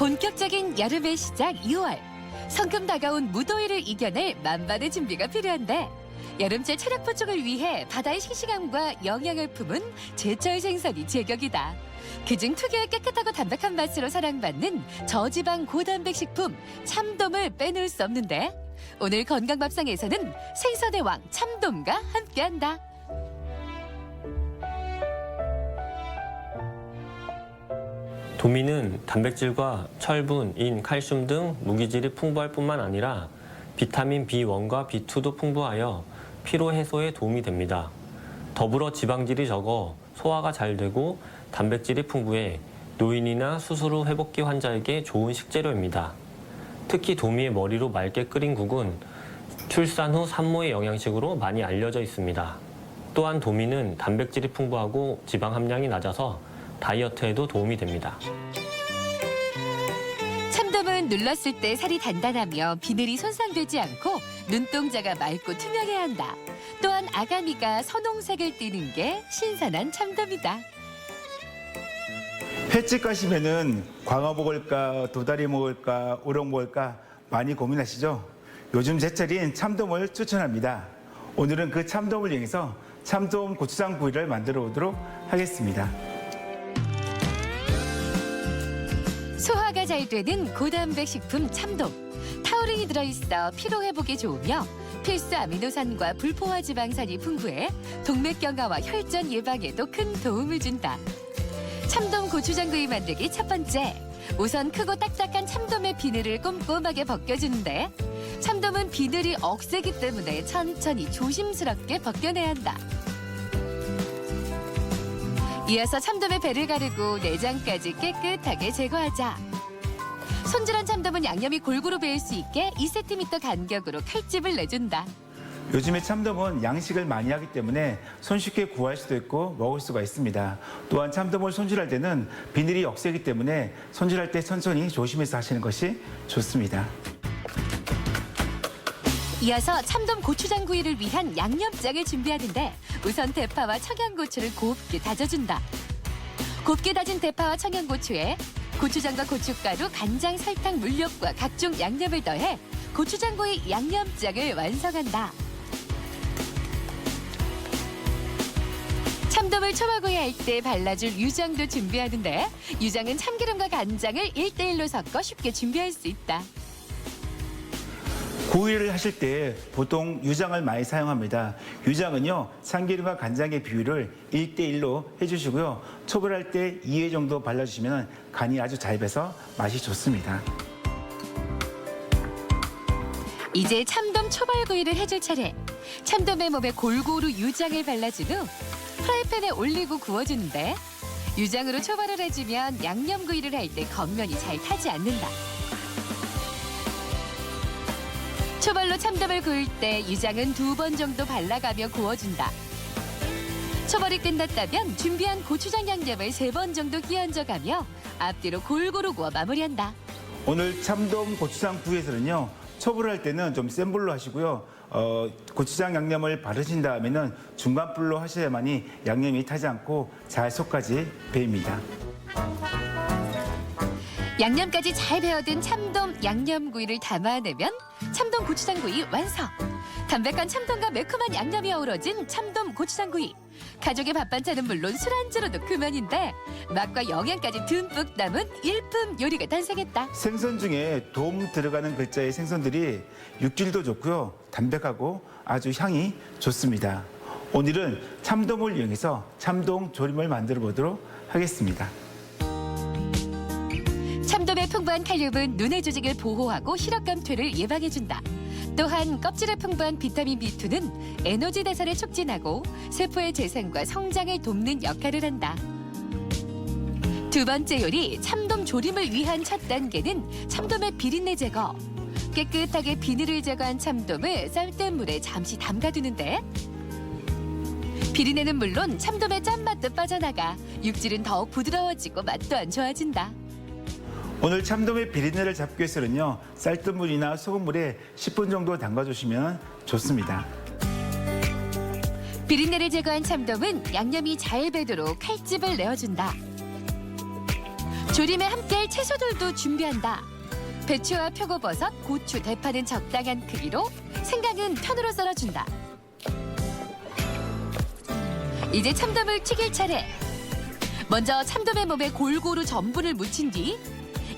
본격적인 여름의 시작 6월. 성큼 다가온 무더위를 이겨낼 만반의 준비가 필요한데 여름철 체력 보충을 위해 바다의 싱싱함과 영양을 품은 제철 생선이 제격이다. 그중 특유의 깨끗하고 담백한 맛으로 사랑받는 저지방 고단백 식품 참돔을 빼놓을 수 없는데 오늘 건강밥상에서는 생선의 왕 참돔과 함께한다. 도미는 단백질과 철분, 인, 칼슘 등 무기질이 풍부할 뿐만 아니라 비타민 B1과 B2도 풍부하여 피로 해소에 도움이 됩니다. 더불어 지방질이 적어 소화가 잘 되고 단백질이 풍부해 노인이나 수술 후 회복기 환자에게 좋은 식재료입니다. 특히 도미의 머리로 맑게 끓인 국은 출산 후 산모의 영양식으로 많이 알려져 있습니다. 또한 도미는 단백질이 풍부하고 지방 함량이 낮아서 다이어트에도 도움이 됩니다. 참돔은 눌렀을 때 살이 단단하며 비늘이 손상되지 않고 눈동자가 맑고 투명해야 한다. 또한 아가미가 선홍색을 띠는 게 신선한 참돔이다. 횟집 가시면은 광어 먹을까, 도다리 먹을까, 우럭 먹을까 많이 고민하시죠? 요즘 제철인 참돔을 추천합니다. 오늘은 그 참돔을 이용해서 참돔 고추장 구이를 만들어 보도록 하겠습니다. 소화가 잘 되는 고단백 식품 참돔. 타우린이 들어있어 피로 회복에 좋으며 필수 아미노산과 불포화 지방산이 풍부해 동맥경화와 혈전 예방에도 큰 도움을 준다. 참돔 고추장구이 만들기 첫 번째. 우선 크고 딱딱한 참돔의 비늘을 꼼꼼하게 벗겨주는데 참돔은 비늘이 억세기 때문에 천천히 조심스럽게 벗겨내야 한다. 이어서 참돔의 배를 가르고 내장까지 깨끗하게 제거하자. 손질한 참돔은 양념이 골고루 배일 수 있게 2cm 간격으로 칼집을 내준다. 요즘에 참돔은 양식을 많이 하기 때문에 손쉽게 구할 수도 있고 먹을 수가 있습니다. 또한 참돔을 손질할 때는 비늘이 억세기 때문에 손질할 때 천천히 조심해서 하시는 것이 좋습니다. 이어서 참돔 고추장 구이를 위한 양념장을 준비하는데 우선 대파와 청양고추를 곱게 다져준다. 곱게 다진 대파와 청양고추에 고추장과 고춧가루, 간장, 설탕, 물엿과 각종 양념을 더해 고추장 구이 양념장을 완성한다. 참돔을 초벌구이 할 때 발라줄 유장도 준비하는데 유장은 참기름과 간장을 1:1로 섞어 쉽게 준비할 수 있다. 구이를 하실 때 보통 유장을 많이 사용합니다. 유장은요, 참기름과 간장의 비율을 1:1로 해주시고요. 초벌할 때 2회 정도 발라주시면 간이 아주 잘 배서 맛이 좋습니다. 이제 참돔 초벌구이를 해줄 차례. 참돔의 몸에 골고루 유장을 발라준 후 프라이팬에 올리고 구워주는데 유장으로 초벌을 해주면 양념구이를 할 때 겉면이 잘 타지 않는다. 초벌로 참돔을 구울 때 유장은 2번 정도 발라가며 구워준다. 초벌이 끝났다면 준비한 고추장 양념을 3번 정도 끼얹어가며 앞뒤로 골고루 구워 마무리한다. 오늘 참돔 고추장 구이에서는요, 초벌할 때는 좀 센 불로 하시고요. 고추장 양념을 바르신 다음에는 중간 불로 하셔야만이 양념이 타지 않고 잘 속까지 배입니다. 양념까지 잘 배어든 참돔 양념구이를 담아내면 참돔 고추장구이 완성! 담백한 참돔과 매콤한 양념이 어우러진 참돔 고추장구이. 가족의 밥반찬은 물론 술안주로도 그만인데 맛과 영양까지 듬뿍 담은 일품 요리가 탄생했다. 생선 중에 돔 들어가는 글자의 생선들이 육질도 좋고요. 담백하고 아주 향이 좋습니다. 오늘은 참돔을 이용해서 참돔 조림을 만들어 보도록 하겠습니다. 참돔의 풍부한 칼륨은 눈의 조직을 보호하고 시력감퇴를 예방해준다. 또한 껍질에 풍부한 비타민 B2는 에너지 대사를 촉진하고 세포의 재생과 성장을 돕는 역할을 한다. 두 번째 요리, 참돔 조림을 위한 첫 단계는 참돔의 비린내 제거. 깨끗하게 비늘을 제거한 참돔을 쌀뜨물 물에 잠시 담가두는데 비린내는 물론 참돔의 짠맛도 빠져나가 육질은 더욱 부드러워지고 맛 또한 좋아진다. 오늘 참돔의 비린내를 잡기 위해서는요, 쌀뜨물이나 소금물에 10분 정도 담가주시면 좋습니다. 비린내를 제거한 참돔은 양념이 잘 배도록 칼집을 내어준다. 조림에 함께할 채소들도 준비한다. 배추와 표고버섯, 고추, 대파는 적당한 크기로, 생강은 편으로 썰어준다. 이제 참돔을 튀길 차례. 먼저 참돔의 몸에 골고루 전분을 묻힌 뒤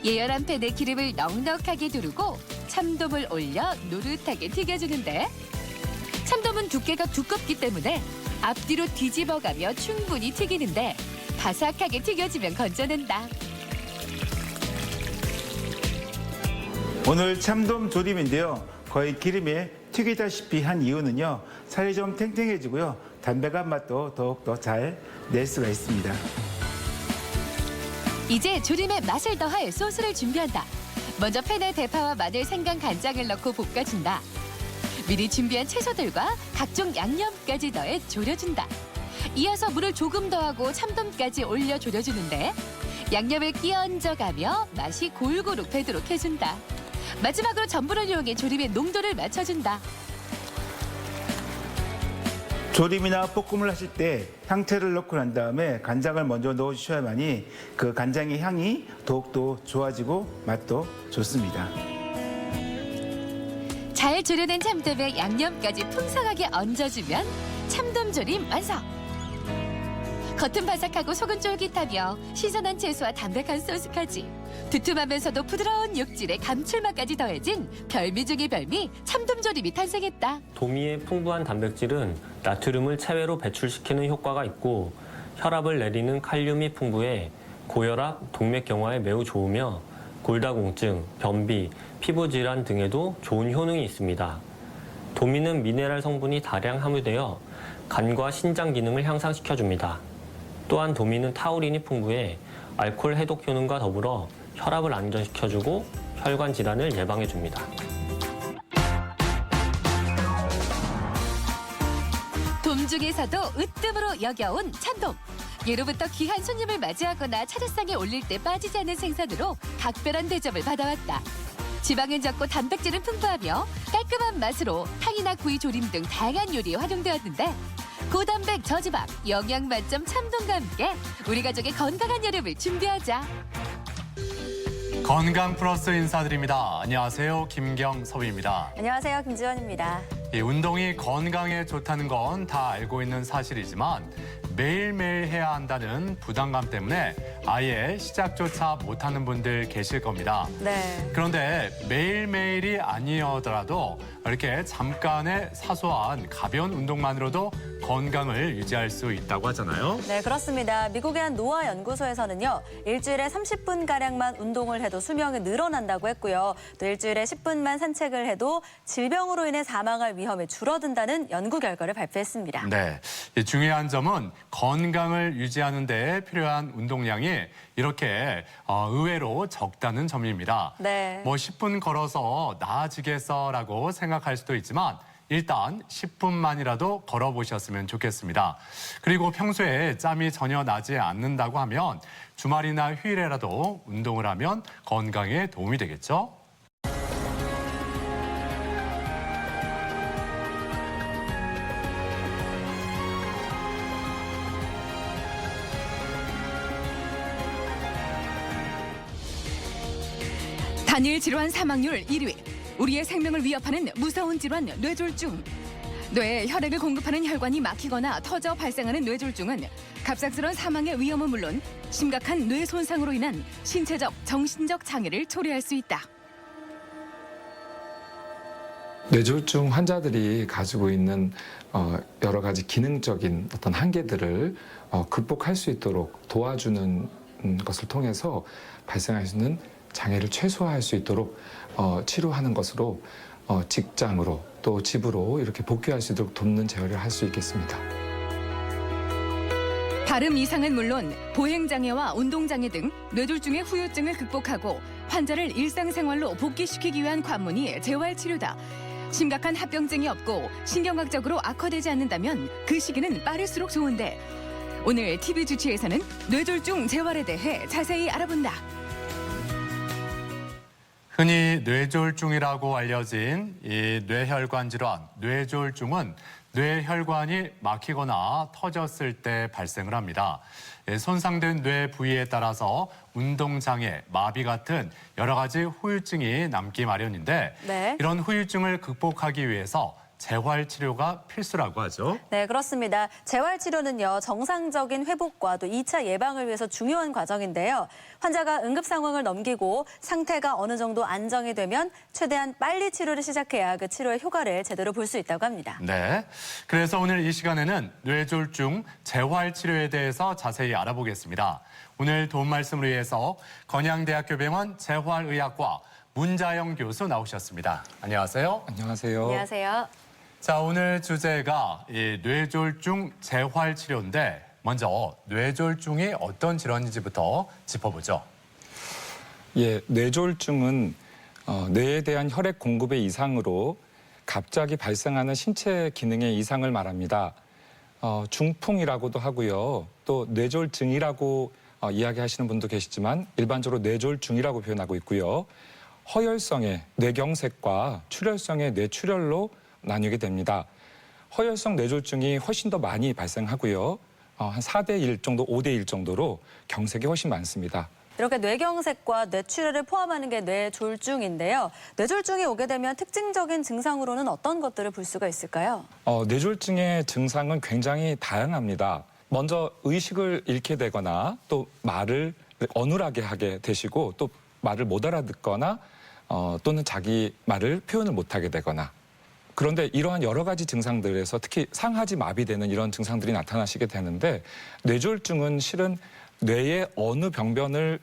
예열한 팬에 기름을 넉넉하게 두르고 참돔을 올려 노릇하게 튀겨주는데, 참돔은 두께가 두껍기 때문에 앞뒤로 뒤집어가며 충분히 튀기는데 바삭하게 튀겨지면 건져낸다. 오늘 참돔 조림인데요. 거의 기름에 튀기다시피 한 이유는요. 살이 좀 탱탱해지고요. 담백한 맛도 더욱더 잘 낼 수가 있습니다. 이제 조림에 맛을 더할 소스를 준비한다. 먼저 팬에 대파와 마늘, 생강, 간장을 넣고 볶아준다. 미리 준비한 채소들과 각종 양념까지 더해 졸여준다. 이어서 물을 조금 더하고 참돔까지 올려 졸여주는데, 양념을 끼얹어가며 맛이 골고루 배도록 해준다. 마지막으로 전분을 이용해 조림의 농도를 맞춰준다. 조림이나 볶음을 하실 때 향채를 넣고 난 다음에 간장을 먼저 넣어주셔야만이 그 간장의 향이 더욱더 좋아지고 맛도 좋습니다. 잘 졸여낸 참돔에 양념까지 풍성하게 얹어주면 참돔조림 완성! 겉은 바삭하고 속은 쫄깃하며 신선한 채소와 담백한 소스까지 두툼하면서도 부드러운 육질에 감칠맛까지 더해진 별미 중의 별미 참돔조림이 탄생했다. 도미의 풍부한 단백질은 나트륨을 체외로 배출시키는 효과가 있고 혈압을 내리는 칼륨이 풍부해 고혈압, 동맥경화에 매우 좋으며 골다공증, 변비, 피부질환 등에도 좋은 효능이 있습니다. 도미는 미네랄 성분이 다량 함유되어 간과 신장 기능을 향상시켜줍니다. 또한 도미는 타우린이 풍부해 알코올 해독 효능과 더불어 혈압을 안정시켜주고 혈관 질환을 예방해줍니다. 돔 중에서도 으뜸으로 여겨온 참돔. 예로부터 귀한 손님을 맞이하거나 차례상에 올릴 때 빠지지 않는 생선으로 각별한 대접을 받아왔다. 지방은 적고 단백질은 풍부하며 깔끔한 맛으로 탕이나 구이, 조림 등 다양한 요리에 활용되었는데, 고단백, 저지방, 영양 만점 참돔과 함께 우리 가족의 건강한 여름을 준비하자. 건강 플러스 인사드립니다. 안녕하세요. 김경섭입니다. 안녕하세요. 김지원입니다. 운동이 건강에 좋다는 건 다 알고 있는 사실이지만 매일매일 해야 한다는 부담감 때문에 아예 시작조차 못하는 분들 계실 겁니다. 네. 그런데 매일매일이 아니어더라도 이렇게 잠깐의 사소한 가벼운 운동만으로도 건강을 유지할 수 있다고 하잖아요. 네, 그렇습니다. 미국의 한 노화 연구소에서는요, 일주일에 30분가량만 운동을 해도 수명이 늘어난다고 했고요. 또 일주일에 10분만 산책을 해도 질병으로 인해 사망할 위험이 줄어든다는 연구 결과를 발표했습니다. 네, 중요한 점은 건강을 유지하는 데 필요한 운동량이 이렇게 의외로 적다는 점입니다. 네. 10분 걸어서 나아지겠어라고 생각할 수도 있지만 일단 10분만이라도 걸어보셨으면 좋겠습니다. 그리고 평소에 짬이 전혀 나지 않는다고 하면 주말이나 휴일에라도 운동을 하면 건강에 도움이 되겠죠? 단일 질환 사망률 1위. 우리의 생명을 위협하는 무서운 질환 뇌졸중. 뇌에 혈액을 공급하는 혈관이 막히거나 터져 발생하는 뇌졸중은 갑작스러운 사망의 위험은 물론 심각한 뇌 손상으로 인한 신체적, 정신적 장애를 초래할 수 있다. 뇌졸중 환자들이 가지고 있는 여러 가지 기능적인 어떤 한계들을 극복할 수 있도록 도와주는 것을 통해서 발생할 수 있는 장애를 최소화할 수 있도록 치료하는 것으로 직장으로 또 집으로 이렇게 복귀할 수 있도록 돕는 제어를 할 수 있겠습니다. 발음 이상은 물론 보행장애와 운동장애 등 뇌졸중의 후유증을 극복하고 환자를 일상생활로 복귀시키기 위한 관문이 재활치료다. 심각한 합병증이 없고 신경학적으로 악화되지 않는다면 그 시기는 빠를수록 좋은데, 오늘 TV 주치에서는 뇌졸중 재활에 대해 자세히 알아본다. 흔히 뇌졸중이라고 알려진 이 뇌혈관 질환, 뇌졸중은 뇌혈관이 막히거나 터졌을 때 발생을 합니다. 손상된 뇌 부위에 따라서 운동장애, 마비 같은 여러 가지 후유증이 남기 마련인데 네. 이런 후유증을 극복하기 위해서 재활치료가 필수라고 하죠. 네, 그렇습니다. 재활치료는요, 정상적인 회복과 또 2차 예방을 위해서 중요한 과정인데요. 환자가 응급 상황을 넘기고 상태가 어느 정도 안정이 되면 최대한 빨리 치료를 시작해야 그 치료의 효과를 제대로 볼 수 있다고 합니다. 네. 그래서 오늘 이 시간에는 뇌졸중 재활치료에 대해서 자세히 알아보겠습니다. 오늘 도움 말씀을 위해서 건양대학교 병원 재활의학과 문자영 교수 나오셨습니다. 안녕하세요. 안녕하세요. 안녕하세요. 자, 오늘 주제가 이 뇌졸중 재활치료인데 먼저 뇌졸중이 어떤 질환인지부터 짚어보죠. 예, 뇌졸중은 뇌에 대한 혈액 공급의 이상으로 갑자기 발생하는 신체 기능의 이상을 말합니다. 중풍이라고도 하고요. 또 뇌졸중이라고 이야기하시는 분도 계시지만 일반적으로 뇌졸중이라고 표현하고 있고요. 허혈성의 뇌경색과 출혈성의 뇌출혈로 나뉘게 됩니다. 허혈성 뇌졸중이 훨씬 더 많이 발생하고요. 한 4대 1 정도, 5대 1 정도로 경색이 훨씬 많습니다. 이렇게 뇌경색과 뇌출혈을 포함하는 게 뇌졸중인데요. 뇌졸중이 오게 되면 특징적인 증상으로는 어떤 것들을 볼 수가 있을까요? 뇌졸중의 증상은 굉장히 다양합니다. 먼저 의식을 잃게 되거나 또 말을 어눌하게 하게 되시고 또 말을 못 알아듣거나 또는 자기 말을 표현을 못하게 되거나 그런데 이러한 여러 가지 증상들에서 특히 상하지 마비되는 이런 증상들이 나타나시게 되는데 뇌졸중은 실은 뇌의 어느 병변을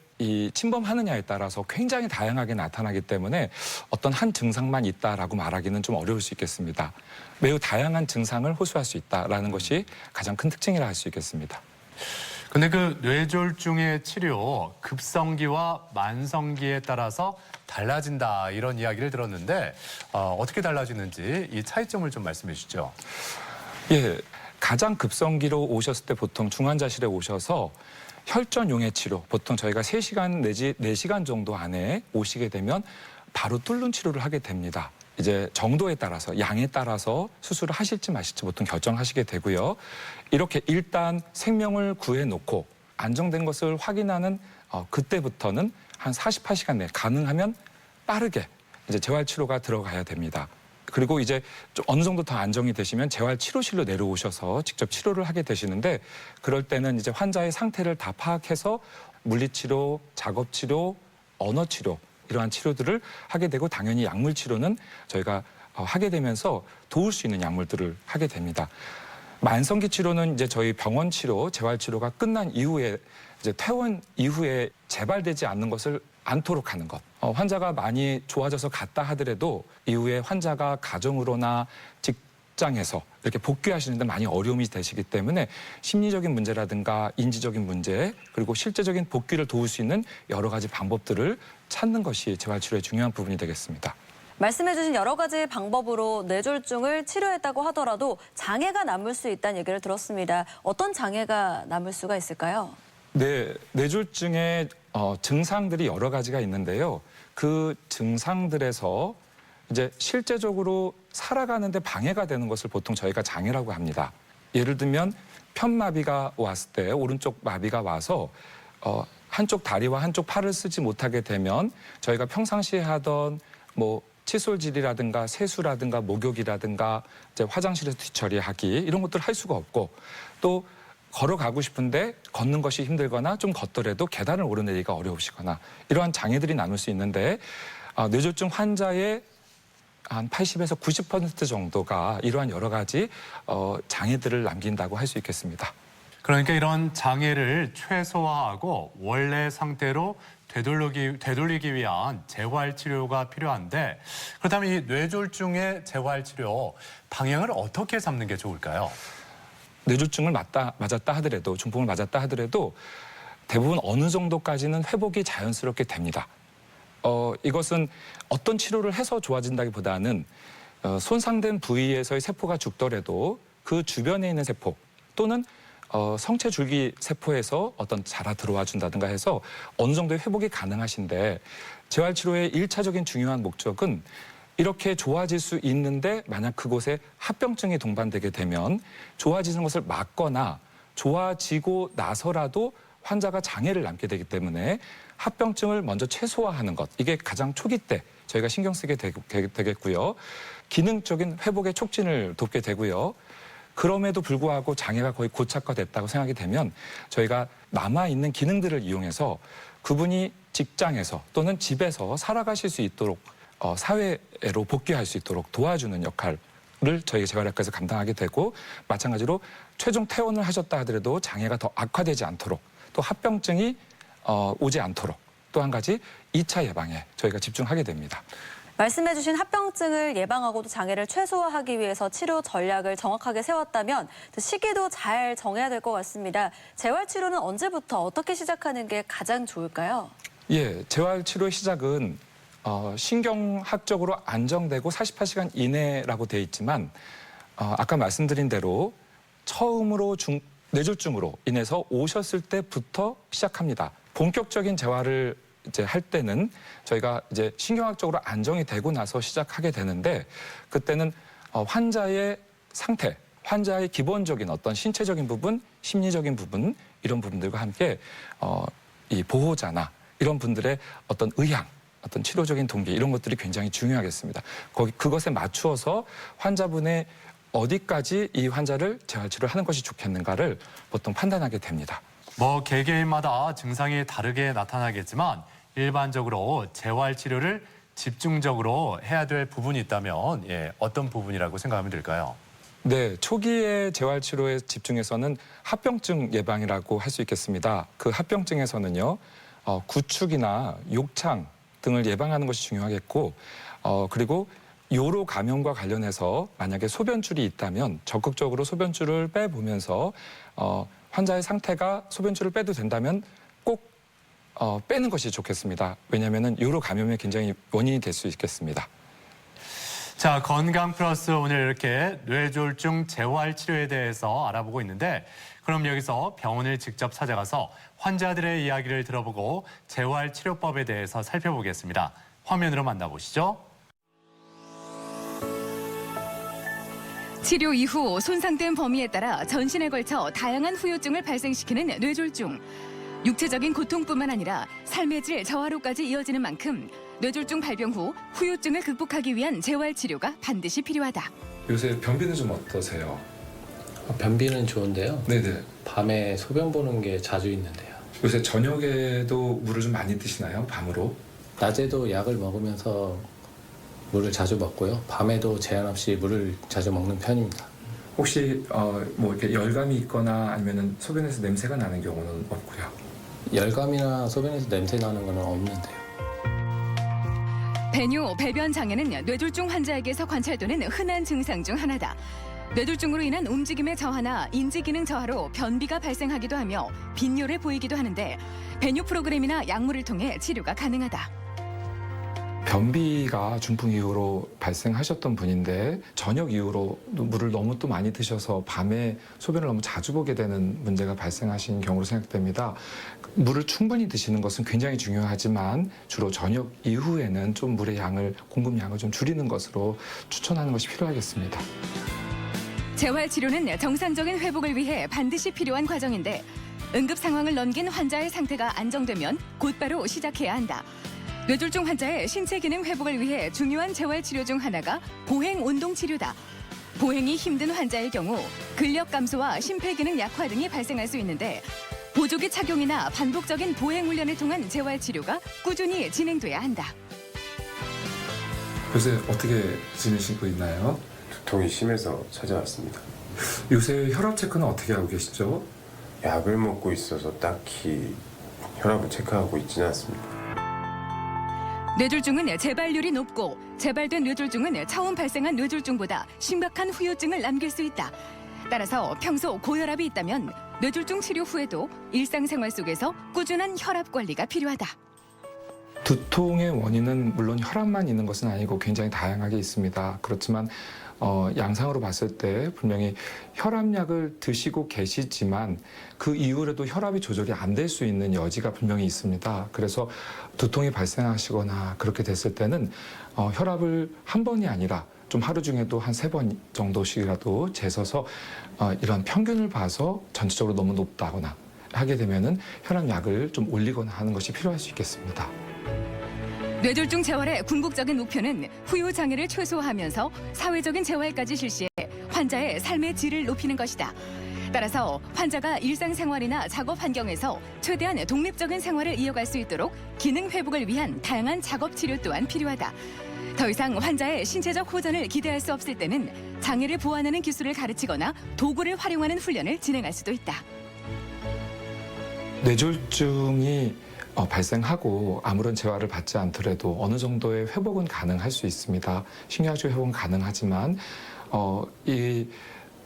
침범하느냐에 따라서 굉장히 다양하게 나타나기 때문에 어떤 한 증상만 있다라고 말하기는 좀 어려울 수 있겠습니다. 매우 다양한 증상을 호소할 수 있다라는 것이 가장 큰 특징이라 할 수 있겠습니다. 근데 그 뇌졸중의 치료, 급성기와 만성기에 따라서 달라진다 이런 이야기를 들었는데 어떻게 달라지는지 이 차이점을 좀 말씀해 주시죠. 예, 가장 급성기로 오셨을 때 보통 중환자실에 오셔서 혈전용의 치료, 보통 저희가 3시간 내지 4시간 정도 안에 오시게 되면 바로 뚫는 치료를 하게 됩니다. 이제 정도에 따라서, 양에 따라서 수술을 하실지 마실지 보통 결정하시게 되고요. 이렇게 일단 생명을 구해놓고 안정된 것을 확인하는 그때부터는 한 48시간 내에 가능하면 빠르게 이제 재활치료가 들어가야 됩니다. 그리고 이제 좀 어느 정도 더 안정이 되시면 재활치료실로 내려오셔서 직접 치료를 하게 되시는데 그럴 때는 이제 환자의 상태를 다 파악해서 물리치료, 작업치료, 언어치료 이러한 치료들을 하게 되고 당연히 약물치료는 저희가 하게 되면서 도울 수 있는 약물들을 하게 됩니다. 만성기 치료는 이제 저희 병원 치료, 재활치료가 끝난 이후에 이제 퇴원 이후에 재발되지 않는 것을 않도록 하는 것. 환자가 많이 좋아져서 갔다 하더라도 이후에 환자가 가정으로나 직장에서 이렇게 복귀하시는 데 많이 어려움이 되시기 때문에 심리적인 문제라든가 인지적인 문제 그리고 실제적인 복귀를 도울 수 있는 여러 가지 방법들을 찾는 것이 재활치료의 중요한 부분이 되겠습니다. 말씀해주신 여러 가지 방법으로 뇌졸중을 치료했다고 하더라도 장애가 남을 수 있다는 얘기를 들었습니다. 어떤 장애가 남을 수가 있을까요? 네, 뇌졸중의 증상들이 여러 가지가 있는데요. 그 증상들에서 이제 실제적으로 살아가는데 방해가 되는 것을 보통 저희가 장애라고 합니다. 예를 들면 편마비가 왔을 때 오른쪽 마비가 와서 한쪽 다리와 한쪽 팔을 쓰지 못하게 되면 저희가 평상시에 하던 뭐 칫솔질이라든가 세수라든가 목욕이라든가 이제 화장실에서 뒤처리하기 이런 것들을 할 수가 없고 또 걸어가고 싶은데 걷는 것이 힘들거나 좀 걷더라도 계단을 오르내리기가 어려우시거나 이러한 장애들이 나눌 수 있는데 뇌졸중 환자의 한 80에서 90% 정도가 이러한 여러 가지 장애들을 남긴다고 할 수 있겠습니다. 그러니까 이런 장애를 최소화하고 원래 상태로 되돌리기 위한 재활치료가 필요한데 그렇다면 이 뇌졸중의 재활치료 방향을 어떻게 잡는 게 좋을까요? 뇌졸중을 맞았다 하더라도 중풍을 맞았다 하더라도 대부분 어느 정도까지는 회복이 자연스럽게 됩니다. 이것은 어떤 치료를 해서 좋아진다기보다는 손상된 부위에서의 세포가 죽더라도 그 주변에 있는 세포 또는 성체 줄기 세포에서 어떤 자라 들어와 준다든가 해서 어느 정도의 회복이 가능하신데 재활치료의 1차적인 중요한 목적은 이렇게 좋아질 수 있는데 만약 그곳에 합병증이 동반되게 되면 좋아지는 것을 막거나 좋아지고 나서라도 환자가 장애를 남게 되기 때문에 합병증을 먼저 최소화하는 것, 이게 가장 초기 때 저희가 신경 쓰게 되겠고요. 기능적인 회복의 촉진을 돕게 되고요. 그럼에도 불구하고 장애가 거의 고착화됐다고 생각이 되면 저희가 남아있는 기능들을 이용해서 그분이 직장에서 또는 집에서 살아가실 수 있도록 사회로 복귀할 수 있도록 도와주는 역할을 저희 재활의학과에서 감당하게 되고, 마찬가지로 최종 퇴원을 하셨다 하더라도 장애가 더 악화되지 않도록, 또 합병증이 오지 않도록 또 한 가지 2차 예방에 저희가 집중하게 됩니다. 말씀해주신 합병증을 예방하고도 장애를 최소화하기 위해서 치료 전략을 정확하게 세웠다면 시기도 잘 정해야 될 것 같습니다. 재활치료는 언제부터 어떻게 시작하는 게 가장 좋을까요? 예, 재활치료의 시작은 신경학적으로 안정되고 48시간 이내라고 돼 있지만 아까 말씀드린 대로 처음으로 뇌졸중으로 인해서 오셨을 때부터 시작합니다. 본격적인 재활을 이제 할 때는 저희가 이제 신경학적으로 안정이 되고 나서 시작하게 되는데, 그때는 환자의 상태, 환자의 기본적인 어떤 신체적인 부분, 심리적인 부분, 이런 부분들과 함께 이 보호자나 이런 분들의 어떤 의향, 어떤 치료적인 동기, 이런 것들이 굉장히 중요하겠습니다. 그것에 맞추어서 환자분의 어디까지 이 환자를 재활치료를 하는 것이 좋겠는가를 보통 판단하게 됩니다. 뭐 개개인마다 증상이 다르게 나타나겠지만 일반적으로 재활치료를 집중적으로 해야 될 부분이 있다면 어떤 부분이라고 생각하면 될까요? 네, 초기의 재활치료에 집중해서는 합병증 예방이라고 할 수 있겠습니다. 그 합병증에서는요, 구축이나 욕창 등을 예방하는 것이 중요하겠고, 그리고 요로 감염과 관련해서 만약에 소변줄이 있다면 적극적으로 소변줄을 빼보면서 환자의 상태가 소변줄을 빼도 된다면 꼭 빼는 것이 좋겠습니다. 왜냐하면 요로 감염이 굉장히 원인이 될 수 있겠습니다. 자, 건강 플러스 오늘 이렇게 뇌졸중 재활치료에 대해서 알아보고 있는데, 그럼 여기서 병원을 직접 찾아가서 환자들의 이야기를 들어보고 재활치료법에 대해서 살펴보겠습니다. 화면으로 만나보시죠. 치료 이후 손상된 범위에 따라 전신에 걸쳐 다양한 후유증을 발생시키는 뇌졸중. 육체적인 고통뿐만 아니라 삶의 질 저하로까지 이어지는 만큼 뇌졸중 발병 후 후유증을 극복하기 위한 재활치료가 반드시 필요하다. 요새 변비는 좀 어떠세요? 변비는 좋은데요. 네네. 밤에 소변 보는 게 자주 있는데요. 요새 저녁에도 물을 좀 많이 드시나요? 밤으로? 낮에도 약을 먹으면서 물을 자주 먹고요. 밤에도 제한 없이 물을 자주 먹는 편입니다. 혹시 뭐 이렇게 열감이 있거나 아니면은 소변에서 냄새가 나는 경우는 없고요. 열감이나 소변에서 냄새 나는 건 없는데요. 배뇨, 배변 장애는 뇌졸중 환자에게서 관찰되는 흔한 증상 중 하나다. 뇌졸중으로 인한 움직임의 저하나 인지기능 저하로 변비가 발생하기도 하며 빈뇨를 보이기도 하는데 배뇨 프로그램이나 약물을 통해 치료가 가능하다. 변비가 중풍 이후로 발생하셨던 분인데 저녁 이후로 물을 너무 또 많이 드셔서 밤에 소변을 너무 자주 보게 되는 문제가 발생하신 경우로 생각됩니다. 물을 충분히 드시는 것은 굉장히 중요하지만 주로 저녁 이후에는 좀 물의 양을, 공급량을 좀 줄이는 것으로 추천하는 것이 필요하겠습니다. 재활치료는 정상적인 회복을 위해 반드시 필요한 과정인데 응급 상황을 넘긴 환자의 상태가 안정되면 곧바로 시작해야 한다. 뇌졸중 환자의 신체 기능 회복을 위해 중요한 재활치료 중 하나가 보행 운동 치료다. 보행이 힘든 환자의 경우 근력 감소와 심폐기능 약화 등이 발생할 수 있는데 보조기 착용이나 반복적인 보행 훈련을 통한 재활치료가 꾸준히 진행돼야 한다. 요새 어떻게 지내시고 있나요? 두통이 심해서 찾아왔습니다. 요새 혈압 체크는 어떻게 하고 계시죠? 약을 먹고 있어서 딱히 혈압을 체크하고 있지는 않습니다. 뇌졸중은 재발률이 높고 재발된 뇌졸중은 처음 발생한 뇌졸중보다 심각한 후유증을 남길 수 있다. 따라서 평소 고혈압이 있다면 뇌졸중 치료 후에도 일상생활 속에서 꾸준한 혈압 관리가 필요하다. 두통의 원인은 물론 혈압만 있는 것은 아니고 굉장히 다양하게 있습니다. 그렇지만 양상으로 봤을 때 분명히 혈압약을 드시고 계시지만 그 이후에도 혈압이 조절이 안 될 수 있는 여지가 분명히 있습니다. 그래서 두통이 발생하시거나 그렇게 됐을 때는 혈압을 한 번이 아니라 좀 하루 중에도 한 3번 정도씩이라도 재서서 이런 평균을 봐서 전체적으로 너무 높다거나 하게 되면은 혈압약을 좀 올리거나 하는 것이 필요할 수 있겠습니다. 뇌졸중 재활의 궁극적인 목표는 후유 장애를 최소화하면서 사회적인 재활까지 실시해 환자의 삶의 질을 높이는 것이다. 따라서 환자가 일상생활이나 작업 환경에서 최대한 독립적인 생활을 이어갈 수 있도록 기능 회복을 위한 다양한 작업 치료 또한 필요하다. 더 이상 환자의 신체적 호전을 기대할 수 없을 때는 장애를 보완하는 기술을 가르치거나 도구를 활용하는 훈련을 진행할 수도 있다. 뇌졸중이 발생하고 아무런 재활을 받지 않더라도 어느 정도의 회복은 가능할 수 있습니다. 식료학적 회복은 가능하지만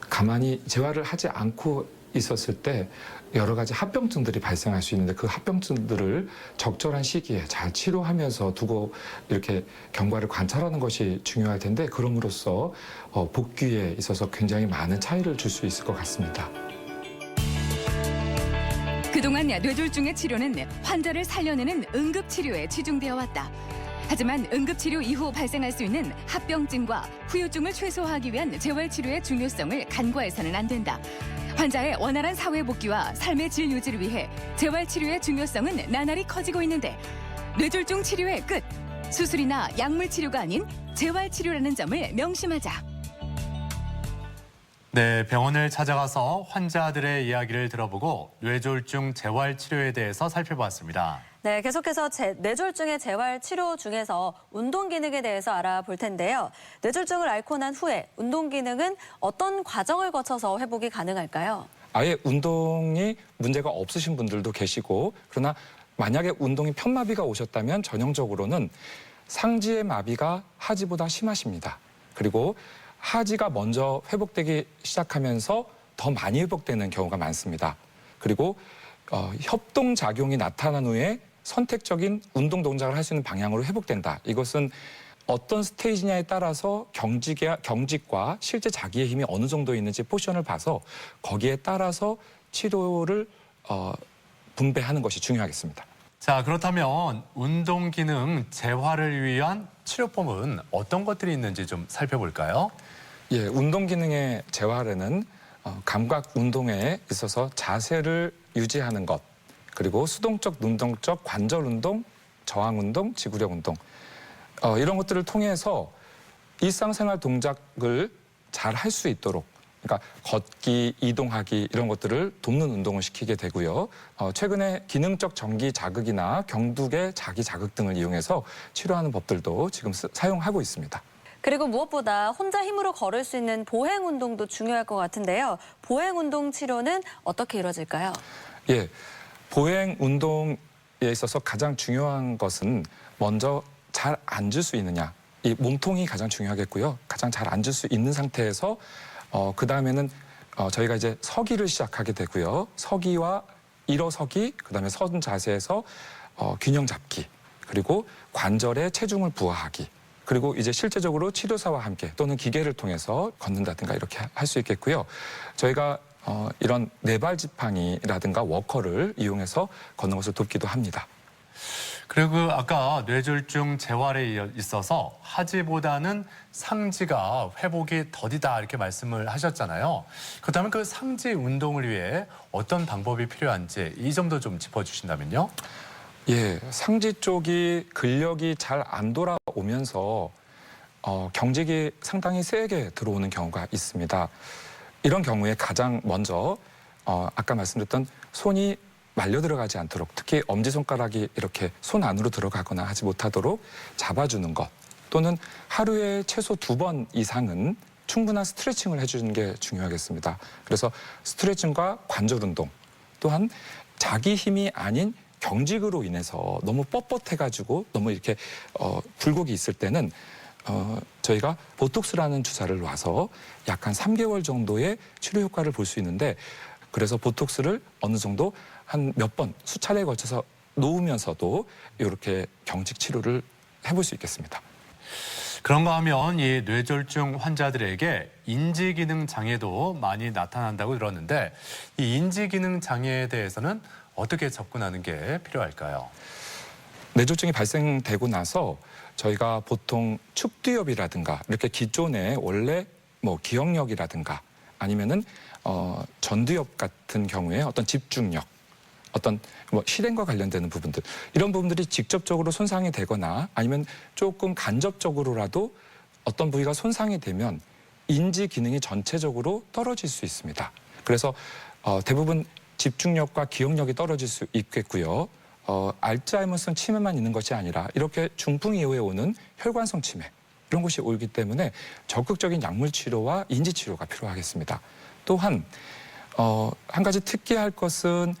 가만히 재활을 하지 않고 있었을 때 여러 가지 합병증들이 발생할 수 있는데 그 합병증들을 적절한 시기에 잘 치료하면서 두고 이렇게 경과를 관찰하는 것이 중요할 텐데 그럼으로써 복귀에 있어서 굉장히 많은 차이를 줄 수 있을 것 같습니다. 그동안 뇌졸중의 치료는 환자를 살려내는 응급치료에 치중되어 왔다. 하지만 응급치료 이후 발생할 수 있는 합병증과 후유증을 최소화하기 위한 재활치료의 중요성을 간과해서는 안 된다. 환자의 원활한 사회 복귀와 삶의 질 유지를 위해 재활치료의 중요성은 나날이 커지고 있는데 뇌졸중 치료의 끝! 수술이나 약물 치료가 아닌 재활치료라는 점을 명심하자. 네, 병원을 찾아가서 환자들의 이야기를 들어보고 뇌졸중 재활치료에 대해서 살펴봤습니다. 네, 계속해서 뇌졸중의 재활 치료 중에서 운동 기능에 대해서 알아볼 텐데요. 뇌졸중을 앓고 난 후에 운동 기능은 어떤 과정을 거쳐서 회복이 가능할까요? 아예 운동이 문제가 없으신 분들도 계시고 그러나 만약에 운동이 편마비가 오셨다면 전형적으로는 상지의 마비가 하지보다 심하십니다. 그리고 하지가 먼저 회복되기 시작하면서 더 많이 회복되는 경우가 많습니다. 그리고 협동작용이 나타난 후에 선택적인 운동 동작을 할 수 있는 방향으로 회복된다. 이것은 어떤 스테이지냐에 따라서 경직과 실제 자기의 힘이 어느 정도 있는지 포지션을 봐서 거기에 따라서 치료를 분배하는 것이 중요하겠습니다. 자, 그렇다면 운동 기능 재활을 위한 치료법은 어떤 것들이 있는지 좀 살펴볼까요? 예, 운동 기능의 재활에는 감각 운동에 있어서 자세를 유지하는 것, 그리고 수동적, 능동적 관절 운동, 저항 운동, 지구력 운동 이런 것들을 통해서 일상생활 동작을 잘 할 수 있도록 그러니까 걷기, 이동하기 이런 것들을 돕는 운동을 시키게 되고요. 최근에 기능적 정기 자극이나 경두계 자기 자극 등을 이용해서 치료하는 법들도 지금 사용하고 있습니다. 그리고 무엇보다 혼자 힘으로 걸을 수 있는 보행 운동도 중요할 것 같은데요. 보행 운동 치료는 어떻게 이루어질까요? 예, 보행 운동에 있어서 가장 중요한 것은 먼저 잘 앉을 수 있느냐. 이 몸통이 가장 중요하겠고요. 가장 잘 앉을 수 있는 상태에서 그 다음에는 저희가 이제 서기를 시작하게 되고요. 서기와 일어서기, 그 다음에 선 자세에서 균형 잡기, 그리고 관절에 체중을 부하하기, 그리고 이제 실제적으로 치료사와 함께 또는 기계를 통해서 걷는다든가 이렇게 할 수 있겠고요. 저희가 이런 네발지팡이라든가 워커를 이용해서 걷는 것을 돕기도 합니다. 그리고 아까 뇌졸중 재활에 있어서 하지보다는 상지가 회복이 더디다 이렇게 말씀을 하셨잖아요. 그렇다면 그 상지 운동을 위해 어떤 방법이 필요한지 이 점도 좀 짚어주신다면요. 예, 상지 쪽이 근력이 잘 안 돌아오면서 경직이 상당히 세게 들어오는 경우가 있습니다. 이런 경우에 가장 먼저 아까 말씀드렸던 손이 말려 들어가지 않도록 특히 엄지손가락이 이렇게 손 안으로 들어가거나 하지 못하도록 잡아주는 것 또는 하루에 최소 2번 이상은 충분한 스트레칭을 해주는 게 중요하겠습니다. 그래서 스트레칭과 관절 운동 또한 자기 힘이 아닌 경직으로 인해서 너무 뻣뻣해가지고 너무 이렇게 굴곡이 있을 때는 저희가 보톡스라는 주사를 놔서 약 한 3개월 정도의 치료 효과를 볼 수 있는데 그래서 보톡스를 어느 정도 한 몇 번 수차례에 걸쳐서 놓으면서도 이렇게 경직 치료를 해볼 수 있겠습니다. 그런가 하면 이 뇌졸중 환자들에게 인지기능 장애도 많이 나타난다고 들었는데 이 인지기능 장애에 대해서는 어떻게 접근하는 게 필요할까요? 뇌졸중이 발생되고 나서 저희가 보통 축두엽이라든가 이렇게 기존에 원래 뭐 기억력이라든가 아니면은 전두엽 같은 경우에 어떤 집중력, 어떤 뭐 실행과 관련되는 부분들 이런 부분들이 직접적으로 손상이 되거나 아니면 조금 간접적으로라도 어떤 부위가 손상이 되면 인지 기능이 전체적으로 떨어질 수 있습니다. 그래서 대부분 집중력과 기억력이 떨어질 수 있겠고요. 알츠하이머성 치매만 있는 것이 아니라 이렇게 중풍 이후에 오는 혈관성 치매 이런 것이 오기 때문에 적극적인 약물 치료와 인지 치료가 필요하겠습니다. 또한 한 가지 특기할 것은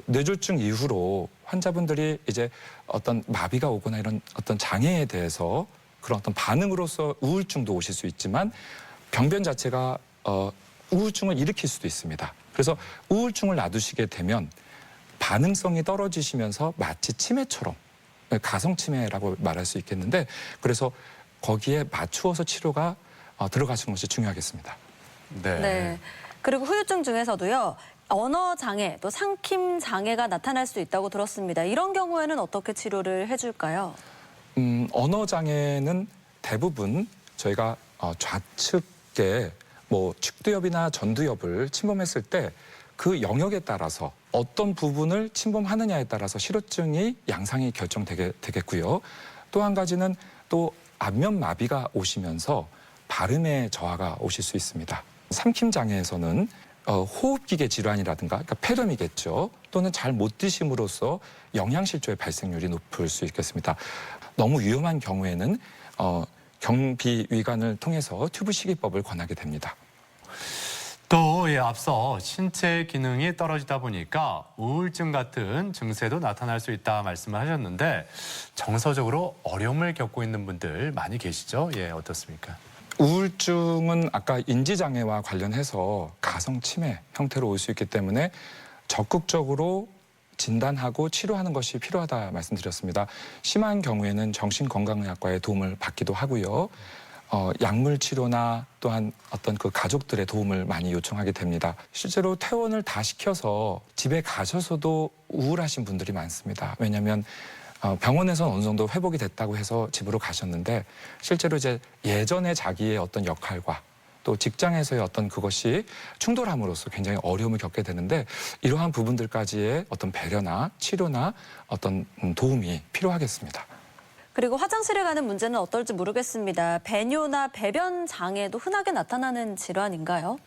뇌졸중 이후로 환자분들이 이제 어떤 마비가 오거나 이런 어떤 장애에 대해서 그런 어떤 반응으로서 우울증도 오실 수 있지만 병변 자체가 우울증을 일으킬 수도 있습니다. 그래서 우울증을 놔두시게 되면 반응성이 떨어지시면서 마치 치매처럼 가성치매라고 말할 수 있겠는데 그래서 거기에 맞추어서 치료가 들어가시는 것이 중요하겠습니다. 네. 그리고 후유증 중에서도요. 언어 장애, 또 삼킴 장애가 나타날 수 있다고 들었습니다. 이런 경우에는 어떻게 치료를 해줄까요? 언어 장애는 대부분 저희가 좌측에 뭐 측두엽이나 전두엽을 침범했을 때 그 영역에 따라서 어떤 부분을 침범하느냐에 따라서 실효증이 양상이 결정되겠고요. 또 한 가지는 또 안면 마비가 오시면서 발음의 저하가 오실 수 있습니다. 삼킴 장애에서는 호흡기계 질환이라든가 그러니까 폐렴이겠죠. 또는 잘 못 드심으로써 영양실조의 발생률이 높을 수 있겠습니다. 너무 위험한 경우에는 경비위관을 통해서 튜브 시기법을 권하게 됩니다. 또 앞서 신체 기능이 떨어지다 보니까 우울증 같은 증세도 나타날 수 있다 말씀을 하셨는데 정서적으로 어려움을 겪고 있는 분들 많이 계시죠? 예, 어떻습니까? 우울증은 아까 인지장애와 관련해서 가성치매 형태로 올 수 있기 때문에 적극적으로 진단하고 치료하는 것이 필요하다 말씀드렸습니다. 심한 경우에는 정신건강의학과의 도움을 받기도 하고요. 약물 치료나 또한 어떤 그 가족들의 도움을 많이 요청하게 됩니다. 실제로 퇴원을 다 시켜서 집에 가셔서도 우울하신 분들이 많습니다. 왜냐하면 병원에서는 어느 정도 회복이 됐다고 해서 집으로 가셨는데 실제로 이제 예전의 자기의 어떤 역할과 또 직장에서의 어떤 그것이 충돌함으로써 굉장히 어려움을 겪게 되는데 이러한 부분들까지의 어떤 배려나 치료나 어떤 도움이 필요하겠습니다. 그리고 화장실에 가는 문제는 어떨지 모르겠습니다. 배뇨나 배변 장애도 흔하게 나타나는 질환인가요?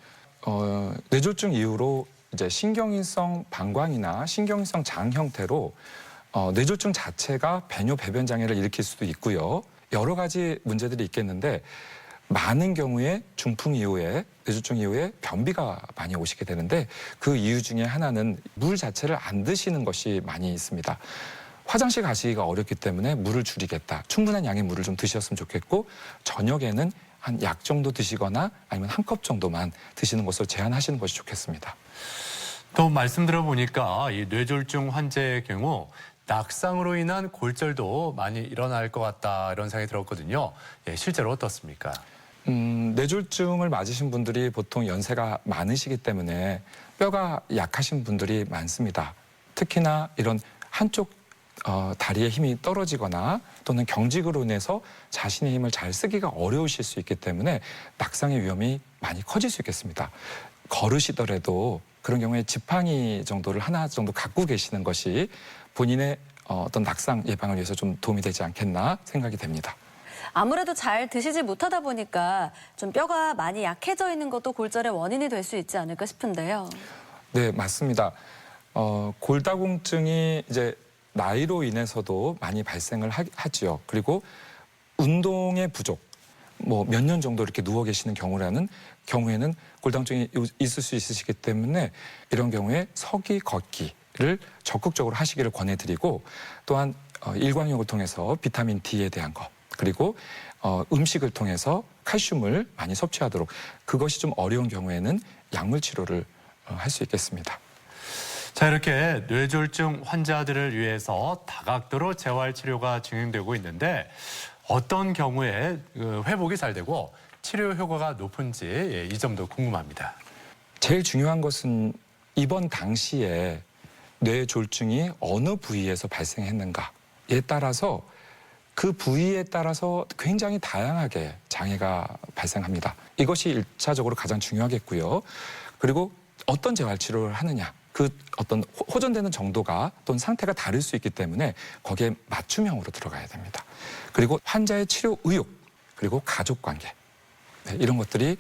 뇌졸중 이후로 이제 신경인성 방광이나 신경인성 장 형태로 뇌졸중 자체가 배뇨 배변 장애를 일으킬 수도 있고요. 여러 가지 문제들이 있겠는데 많은 경우에 중풍 이후에 뇌졸중 이후에 변비가 많이 오시게 되는데 그 이유 중에 하나는 물 자체를 안 드시는 것이 많이 있습니다. 화장실 가시기가 어렵기 때문에 물을 줄이겠다. 충분한 양의 물을 좀 드셨으면 좋겠고 저녁에는 한 약 정도 드시거나 아니면 한 컵 정도만 드시는 것을 제한하시는 것이 좋겠습니다. 또 말씀 들어보니까 이 뇌졸중 환자의 경우 낙상으로 인한 골절도 많이 일어날 것 같다 이런 생각이 들었거든요. 예, 실제로 어떻습니까? 뇌졸중을 맞으신 분들이 보통 연세가 많으시기 때문에 뼈가 약하신 분들이 많습니다. 특히나 이런 한쪽 다리의 힘이 떨어지거나 또는 경직으로 인해서 자신의 힘을 잘 쓰기가 어려우실 수 있기 때문에 낙상의 위험이 많이 커질 수 있겠습니다. 걸으시더라도 그런 경우에 지팡이 정도를 하나 정도 갖고 계시는 것이 본인의 어떤 낙상 예방을 위해서 좀 도움이 되지 않겠나 생각이 됩니다. 아무래도 잘 드시지 못하다 보니까 좀 뼈가 많이 약해져 있는 것도 골절의 원인이 될 수 있지 않을까 싶은데요. 네, 맞습니다. 골다공증이 이제 나이로 인해서도 많이 발생을 하지요. 그리고 운동의 부족, 뭐 몇 년 정도 이렇게 누워 계시는 경우에는 골다공증이 있을 수 있으시기 때문에 이런 경우에 서기, 걷기를 적극적으로 하시기를 권해드리고 또한 일광욕을 통해서 비타민 D에 대한 것 그리고 음식을 통해서 칼슘을 많이 섭취하도록 그것이 좀 어려운 경우에는 약물 치료를 할 수 있겠습니다. 자, 자, 이렇게 뇌졸중 환자들을 위해서 다각도로 재활 치료가 진행되고 있는데 어떤 경우에 회복이 잘 되고 치료 효과가 높은지 이 점도 궁금합니다. 제일 중요한 것은 입원 당시에 뇌졸중이 어느 부위에서 발생했는가에 따라서 그 부위에 따라서 굉장히 다양하게 장애가 발생합니다. 이것이 일차적으로 가장 중요하겠고요. 그리고 어떤 재활치료를 하느냐, 그 어떤 호전되는 정도가 또는 상태가 다를 수 있기 때문에 거기에 맞춤형으로 들어가야 됩니다. 그리고 환자의 치료 의욕, 그리고 가족관계, 네, 이런 것들이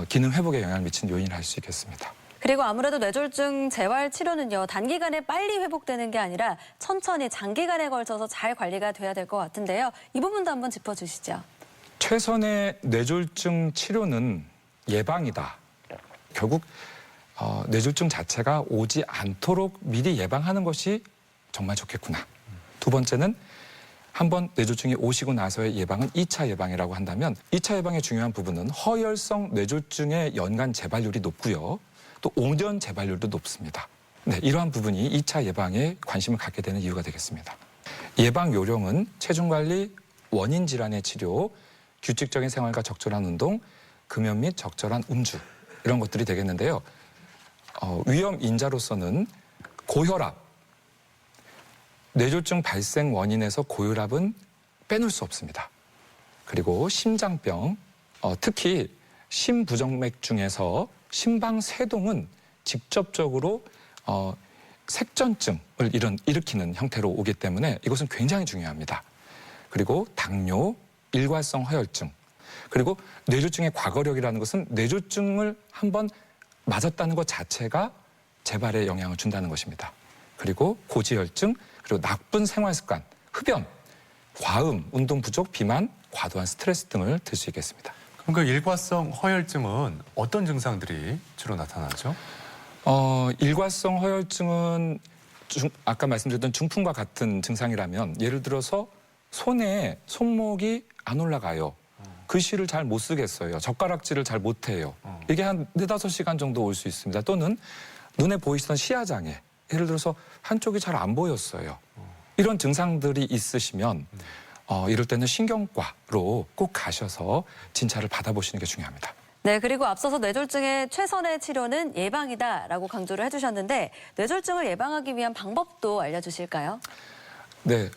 기능 회복에 영향을 미치는 요인을 할 수 있겠습니다. 그리고 아무래도 뇌졸중 재활 치료는요, 단기간에 빨리 회복되는 게 아니라 천천히 장기간에 걸쳐서 잘 관리가 돼야 될 것 같은데요. 이 부분도 한번 짚어주시죠. 최선의 뇌졸중 치료는 예방이다. 결국 뇌졸중 자체가 오지 않도록 미리 예방하는 것이 정말 좋겠구나. 두 번째는 한번 뇌졸중이 오시고 나서의 예방은 2차 예방이라고 한다면 2차 예방의 중요한 부분은 허혈성 뇌졸중의 연간 재발률이 높고요. 또 5년 재발률도 높습니다. 네, 이러한 부분이 2차 예방에 관심을 갖게 되는 이유가 되겠습니다. 예방 요령은 체중 관리, 원인 질환의 치료, 규칙적인 생활과 적절한 운동, 금연 및 적절한 음주 이런 것들이 되겠는데요. 위험 인자로서는 고혈압, 뇌졸중 발생 원인에서 고혈압은 빼놓을 수 없습니다. 그리고 심장병, 특히 심부정맥 중에서 심방세동은 직접적으로 색전증을 일으키는 형태로 오기 때문에 이것은 굉장히 중요합니다. 그리고 당뇨, 일과성 허혈증, 그리고 뇌졸중의 과거력이라는 것은 뇌졸중을 한번 맞았다는 것 자체가 재발에 영향을 준다는 것입니다. 그리고 고지혈증, 그리고 나쁜 생활습관, 흡연, 과음, 운동 부족, 비만, 과도한 스트레스 등을 들 수 있겠습니다. 그럼 그 일과성 허혈증은 어떤 증상들이 주로 나타나죠? 일과성 허혈증은 아까 말씀드렸던 중풍과 같은 증상이라면 예를 들어서 손에 손목이 안 올라가요. 글씨를 잘 못 쓰겠어요. 젓가락질을 잘 못해요. 이게 한 4-5시간 정도 올 수 있습니다. 또는 눈에 보이시던 시야장애, 예를 들어서 한쪽이 잘 안 보였어요. 이런 증상들이 있으시면 이럴 때는 신경과로 꼭 가셔서 진찰을 받아보시는 게 중요합니다. 네, 그리고 앞서서 뇌졸중의 최선의 치료는 예방이다라고 강조를 해주셨는데 뇌졸중을 예방하기 위한 방법도 알려주실까요? 네,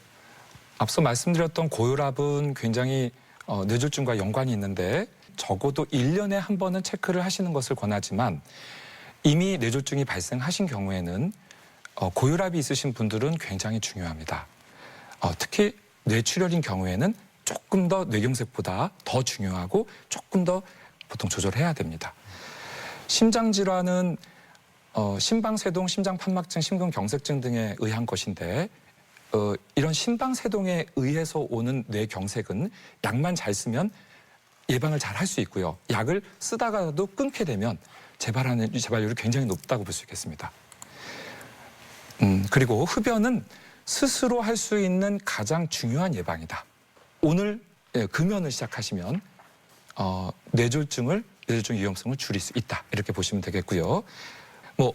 앞서 말씀드렸던 고혈압은 굉장히 뇌졸중과 연관이 있는데 적어도 1년에 한 번은 체크를 하시는 것을 권하지만 이미 뇌졸중이 발생하신 경우에는 고혈압이 있으신 분들은 굉장히 중요합니다. 특히 뇌출혈인 경우에는 조금 더 뇌경색보다 더 중요하고 조금 더 보통 조절해야 됩니다. 심장질환은 심방세동, 심장판막증, 심근경색증 등에 의한 것인데 이런 심방세동에 의해서 오는 뇌경색은 약만 잘 쓰면 예방을 잘 할 수 있고요. 약을 쓰다가도 끊게 되면 재발률이 굉장히 높다고 볼 수 있겠습니다. 그리고 흡연은 스스로 할 수 있는 가장 중요한 예방이다. 오늘 금연을 시작하시면 뇌졸중 위험성을 줄일 수 있다. 이렇게 보시면 되겠고요.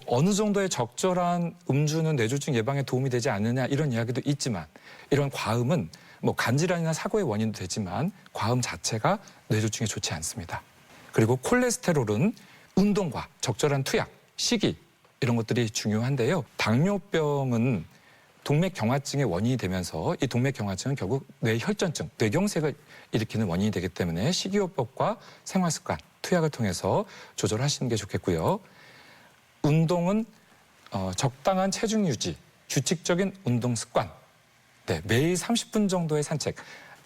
어느 정도의 적절한 음주는 뇌졸중 예방에 도움이 되지 않느냐 이런 이야기도 있지만 이런 과음은 간질환이나 사고의 원인도 되지만 과음 자체가 뇌졸중에 좋지 않습니다. 그리고 콜레스테롤은 운동과 적절한 투약, 식이 이런 것들이 중요한데요. 당뇨병은 동맥경화증의 원인이 되면서 이 동맥경화증은 결국 뇌혈전증, 뇌경색을 일으키는 원인이 되기 때문에 식이요법과 생활습관, 투약을 통해서 조절하시는 게 좋겠고요. 운동은 적당한 체중 유지, 규칙적인 운동 습관, 네, 매일 30분 정도의 산책,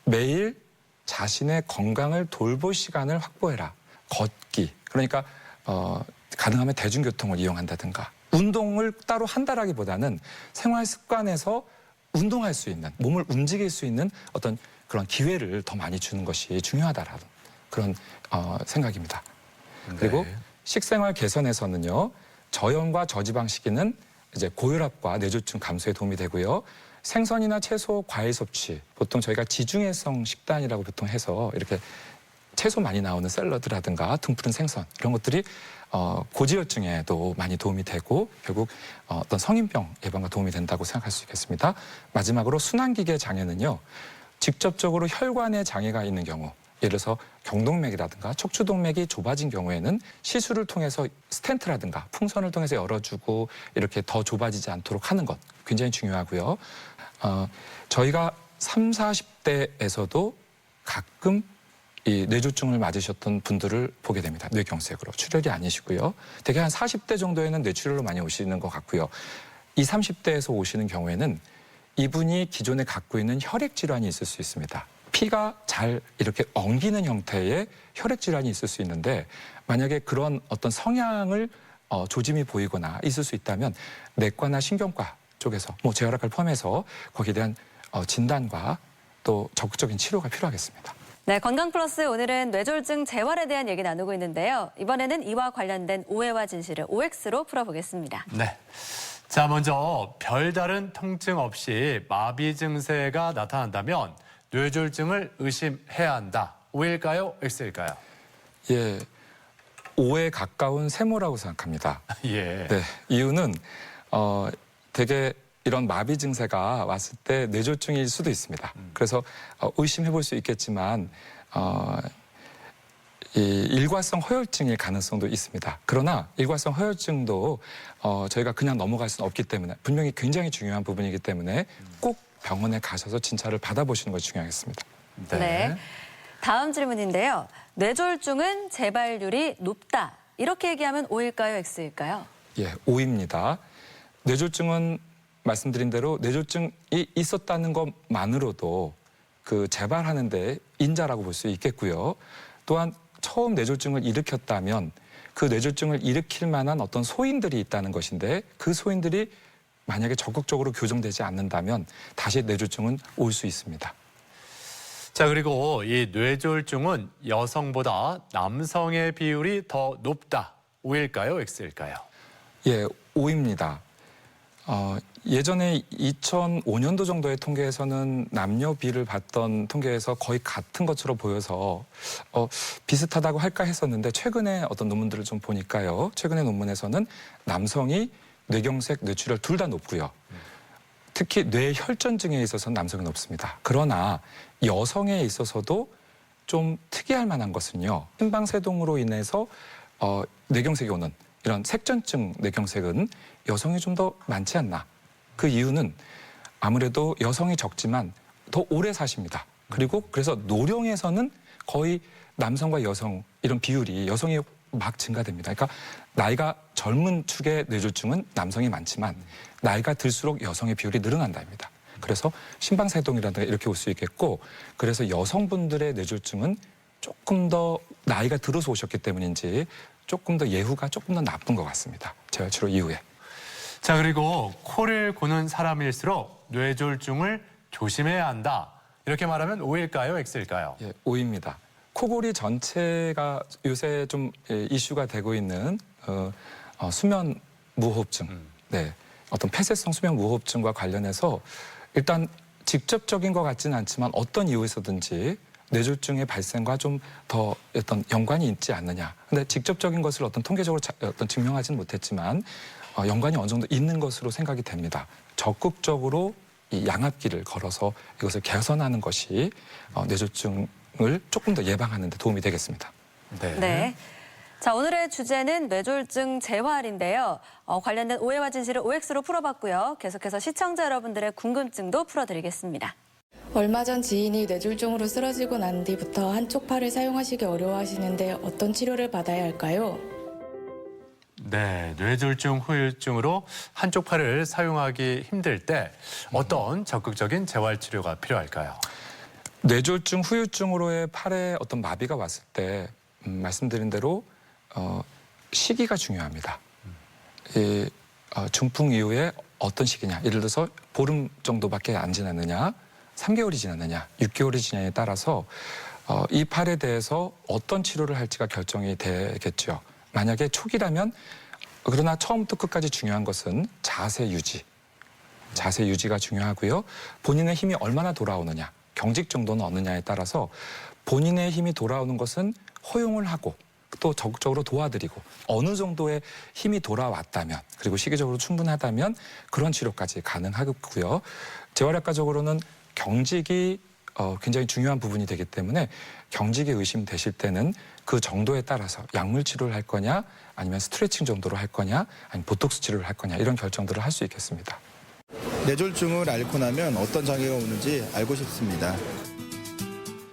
매일 자신의 건강을 돌볼 시간을 확보해라. 걷기, 그러니까 가능하면 대중교통을 이용한다든가 운동을 따로 한다라기보다는 생활 습관에서 운동할 수 있는, 몸을 움직일 수 있는 어떤 그런 기회를 더 많이 주는 것이 중요하다라는 그런 생각입니다. 네. 그리고 식생활 개선에서는요, 저염과 저지방 식이는 이제 고혈압과 뇌졸중 감소에 도움이 되고요. 생선이나 채소, 과일 섭취, 보통 저희가 지중해성 식단이라고 보통 해서 이렇게 채소 많이 나오는 샐러드라든가 등푸른 생선 이런 것들이 고지혈증에도 많이 도움이 되고 결국 어떤 성인병 예방과 도움이 된다고 생각할 수 있겠습니다. 마지막으로 순환기계 장애는요. 직접적으로 혈관에 장애가 있는 경우 예를 들어서 경동맥이라든가 척추동맥이 좁아진 경우에는 시술을 통해서 스텐트라든가 풍선을 통해서 열어주고 이렇게 더 좁아지지 않도록 하는 것 굉장히 중요하고요. 저희가 30, 40대에서도 가끔 이 뇌졸중을 맞으셨던 분들을 보게 됩니다. 뇌경색으로. 출혈이 아니시고요. 대개 한 40대 정도에는 뇌출혈로 많이 오시는 것 같고요. 20, 30대에서 오시는 경우에는 이분이 기존에 갖고 있는 혈액 질환이 있을 수 있습니다. 피가 잘 이렇게 엉기는 형태의 혈액 질환이 있을 수 있는데 만약에 그런 어떤 성향을 조짐이 보이거나 있을 수 있다면 내과나 신경과 쪽에서 뭐 재활학을 포함해서 거기에 대한 진단과 또 적극적인 치료가 필요하겠습니다. 네, 건강플러스 오늘은 뇌졸중 재활에 대한 얘기 나누고 있는데요. 이번에는 이와 관련된 오해와 진실을 OX로 풀어보겠습니다. 네. 자, 먼저 별다른 통증 없이 마비 증세가 나타난다면 뇌졸중을 의심해야 한다. O일까요? X일까요? 예, O에 가까운 세모라고 생각합니다. 예. 네, 이유는 되게 이런 마비 증세가 왔을 때 뇌졸중일 수도 있습니다. 그래서 의심해 볼 수 있겠지만 이 일과성 허혈증일 가능성도 있습니다. 그러나 일과성 허혈증도 저희가 그냥 넘어갈 수는 없기 때문에 분명히 굉장히 중요한 부분이기 때문에 꼭 병원에 가셔서 진찰을 받아보시는 것이 중요하겠습니다. 네. 다음 질문인데요. 뇌졸중은 재발률이 높다. 이렇게 얘기하면 O일까요? X일까요? 예, O입니다. 뇌졸중은 말씀드린 대로 뇌졸중이 있었다는 것만으로도 그 재발하는데 인자라고 볼 수 있겠고요. 또한 처음 뇌졸중을 일으켰다면 그 뇌졸중을 일으킬 만한 어떤 소인들이 있다는 것인데 그 소인들이 만약에 적극적으로 교정되지 않는다면 다시 뇌졸중은 올 수 있습니다. 자, 그리고 이 뇌졸중은 여성보다 남성의 비율이 더 높다. O일까요? X일까요? 예, O입니다. 예전에 2005년도 정도의 통계에서는 남녀 비를 봤던 통계에서 거의 같은 것처럼 보여서 비슷하다고 할까 했었는데 최근에 어떤 논문들을 좀 보니까요. 최근의 논문에서는 남성이 뇌경색, 뇌출혈 둘 다 높고요. 특히 뇌혈전증에 있어서는 남성이 높습니다. 그러나 여성에 있어서도 좀 특이할 만한 것은요. 심방세동으로 인해서 뇌경색이 오는 이런 색전증 뇌경색은 여성이 좀 더 많지 않나. 그 이유는 아무래도 여성이 적지만 더 오래 사십니다. 그리고 그래서 노령에서는 거의 남성과 여성 이런 비율이 여성이 막 증가됩니다. 그러니까 나이가 젊은 축의 뇌졸중은 남성이 많지만 나이가 들수록 여성의 비율이 늘어난다입니다. 그래서 심방세동이라든가 이렇게 올 수 있겠고 그래서 여성분들의 뇌졸중은 조금 더 나이가 들어서 오셨기 때문인지 조금 더 예후가 조금 더 나쁜 것 같습니다. 재활치료 이후에. 자, 그리고 코를 고는 사람일수록 뇌졸중을 조심해야 한다. 이렇게 말하면 O일까요? X일까요? 예, O입니다. 코골이 전체가 요새 좀 이슈가 되고 있는 수면 무호흡증, 네, 어떤 폐쇄성 수면 무호흡증과 관련해서 일단 직접적인 것 같지는 않지만 어떤 이유에서든지 뇌졸중의 발생과 좀 더 어떤 연관이 있지 않느냐. 근데 직접적인 것을 어떤 통계적으로 어떤 증명하지는 못했지만 연관이 어느 정도 있는 것으로 생각이 됩니다. 적극적으로 이 양압기를 걸어서 이것을 개선하는 것이 뇌졸중을 조금 더 예방하는 데 도움이 되겠습니다. 네. 자, 오늘의 주제는 뇌졸중 재활인데요. 관련된 오해와 진실을 OX로 풀어봤고요. 계속해서 시청자 여러분들의 궁금증도 풀어드리겠습니다. 얼마 전 지인이 뇌졸중으로 쓰러지고 난 뒤부터 한쪽 팔을 사용하시기 어려워하시는데 어떤 치료를 받아야 할까요? 네, 뇌졸중 후유증으로 한쪽 팔을 사용하기 힘들 때 어떤 적극적인 재활 치료가 필요할까요? 뇌졸중 후유증으로의 팔에 어떤 마비가 왔을 때 말씀드린 대로 시기가 중요합니다. 이 중풍 이후에 어떤 시기냐, 예를 들어서 보름 정도밖에 안 지났느냐, 3개월이 지났느냐, 6개월이 지냐에 따라서 이 팔에 대해서 어떤 치료를 할지가 결정이 되겠죠. 만약에 초기라면 그러나 처음부터 끝까지 중요한 것은 자세 유지. 자세 유지가 중요하고요. 본인의 힘이 얼마나 돌아오느냐, 경직 정도는 어느냐에 따라서 본인의 힘이 돌아오는 것은 허용을 하고 또 적극적으로 도와드리고 어느 정도의 힘이 돌아왔다면 그리고 시기적으로 충분하다면 그런 치료까지 가능하고요. 재활약과적으로는 경직이 굉장히 중요한 부분이 되기 때문에 경직이 의심되실 때는 그 정도에 따라서 약물 치료를 할 거냐 아니면 스트레칭 정도로 할 거냐 아니면 보톡스 치료를 할 거냐 이런 결정들을 할 수 있겠습니다. 뇌졸중을 앓고 나면 어떤 장애가 오는지 알고 싶습니다.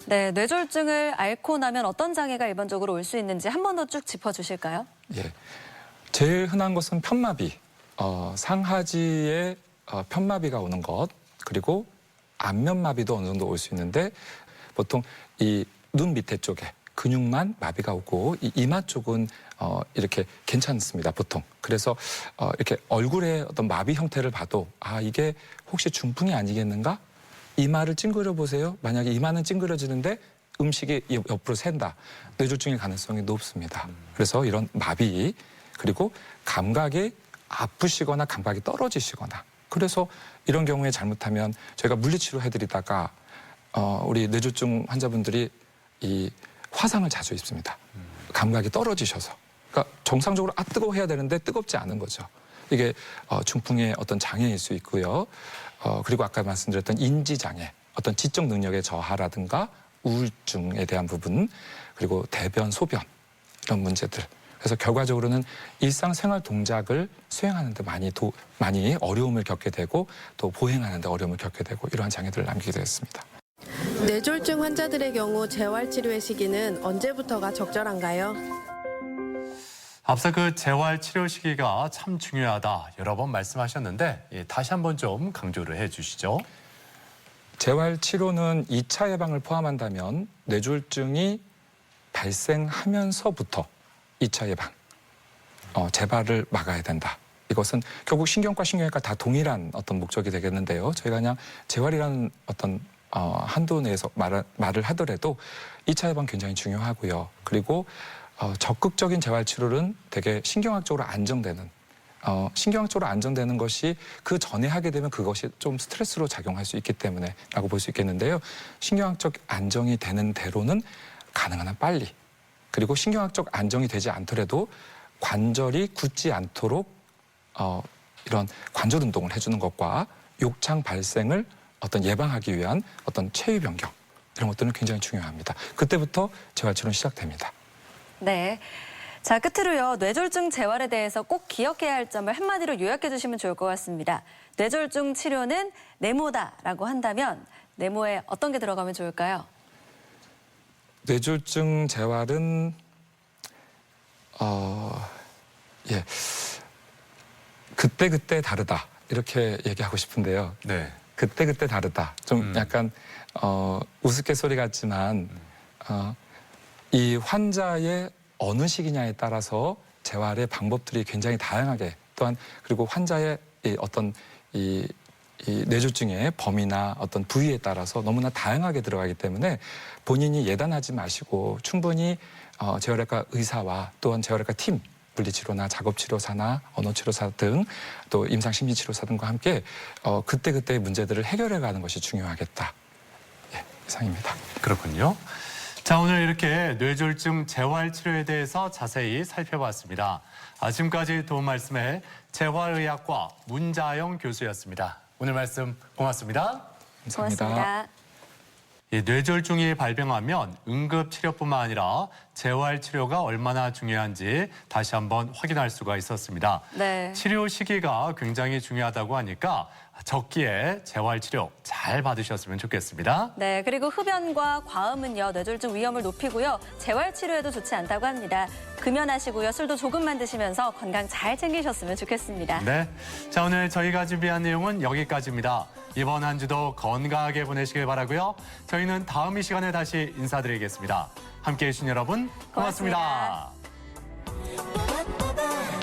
네, 뇌졸중을 앓고 나면 어떤 장애가 일반적으로 올 수 있는지 한 번 더 쭉 짚어주실까요? 예, 제일 흔한 것은 편마비, 상하지에 편마비가 오는 것 그리고 안면마비도 어느 정도 올 수 있는데 보통 이 눈 밑에 쪽에 근육만 마비가 오고 이 이마 쪽은 이렇게 괜찮습니다, 보통. 그래서 이렇게 얼굴의 어떤 마비 형태를 봐도 아, 이게 혹시 중풍이 아니겠는가? 이마를 찡그려 보세요. 만약에 이마는 찡그려지는데 음식이 옆으로 샌다. 뇌졸중일 가능성이 높습니다. 그래서 이런 마비 그리고 감각이 아프시거나 감각이 떨어지시거나 그래서 이런 경우에 잘못하면 저희가 물리치료 해드리다가 우리 뇌졸중 환자분들이 이 화상을 자주 입습니다. 감각이 떨어지셔서. 그러니까 정상적으로 뜨거워 해야 되는데 뜨겁지 않은 거죠. 이게 중풍의 어떤 장애일 수 있고요. 그리고 아까 말씀드렸던 인지장애, 어떤 지적 능력의 저하라든가 우울증에 대한 부분, 그리고 대변, 소변 이런 문제들. 그래서 결과적으로는 일상생활 동작을 수행하는 데 많이 어려움을 겪게 되고 또 보행하는 데 어려움을 겪게 되고 이러한 장애들을 남기게 되었습니다. 뇌졸중 환자들의 경우 재활치료의 시기는 언제부터가 적절한가요? 앞서 그 재활치료 시기가 참 중요하다 여러 번 말씀하셨는데 다시 한번 좀 강조를 해주시죠. 재활치료는 2차 예방을 포함한다면 뇌졸중이 발생하면서부터 2차 예방, 재발을 막아야 된다. 이것은 결국 신경과 신경외과 다 동일한 어떤 목적이 되겠는데요. 저희가 그냥 재활이라는 어떤 한도 내에서 말을 하더라도 2차 예방 굉장히 중요하고요. 그리고 적극적인 재활치료는 되게 신경학적으로 안정되는 신경학적으로 안정되는 것이 그 전에 하게 되면 그것이 좀 스트레스로 작용할 수 있기 때문에라고 볼 수 있겠는데요. 신경학적 안정이 되는 대로는 가능한 한 빨리 그리고 신경학적 안정이 되지 않더라도 관절이 굳지 않도록 이런 관절 운동을 해주는 것과 욕창 발생을 어떤 예방하기 위한 어떤 체위 변경 이런 것들은 굉장히 중요합니다. 그때부터 재활치료는 시작됩니다. 네. 자, 끝으로요. 뇌졸중 재활에 대해서 꼭 기억해야 할 점을 한마디로 요약해 주시면 좋을 것 같습니다. 뇌졸중 치료는 네모다라고 한다면 네모에 어떤 게 들어가면 좋을까요? 뇌졸중 재활은 그때 다르다 이렇게 얘기하고 싶은데요. 네. 그때 다르다. 좀 약간 우스갯소리 같지만 이 환자의 어느 시기냐에 따라서 재활의 방법들이 굉장히 다양하게 또한 그리고 환자의 어떤 이 뇌졸중의 범위나 어떤 부위에 따라서 너무나 다양하게 들어가기 때문에 본인이 예단하지 마시고 충분히 재활외과 의사와 또한 재활외과 팀 물리치료나 작업치료사나 언어치료사 등 또 임상심리치료사 등과 함께 그때그때의 문제들을 해결해가는 것이 중요하겠다. 예, 이상입니다. 그렇군요. 자, 오늘 이렇게 뇌졸중 재활치료에 대해서 자세히 살펴봤습니다. 지금까지 도움 말씀에 재활의학과 문자영 교수였습니다. 오늘 말씀 고맙습니다. 감사합니다. 고맙습니다. 뇌졸중이 발병하면 응급치료뿐만 아니라 재활치료가 얼마나 중요한지 다시 한번 확인할 수가 있었습니다. 네. 치료 시기가 굉장히 중요하다고 하니까 적기에 재활치료 잘 받으셨으면 좋겠습니다. 네, 그리고 흡연과 과음은요, 뇌졸중 위험을 높이고요. 재활치료에도 좋지 않다고 합니다. 금연하시고요. 술도 조금만 드시면서 건강 잘 챙기셨으면 좋겠습니다. 네, 자 오늘 저희가 준비한 내용은 여기까지입니다. 이번 한 주도 건강하게 보내시길 바라고요. 저희는 다음 이 시간에 다시 인사드리겠습니다. 함께해 주신 여러분 고맙습니다. 고맙습니다.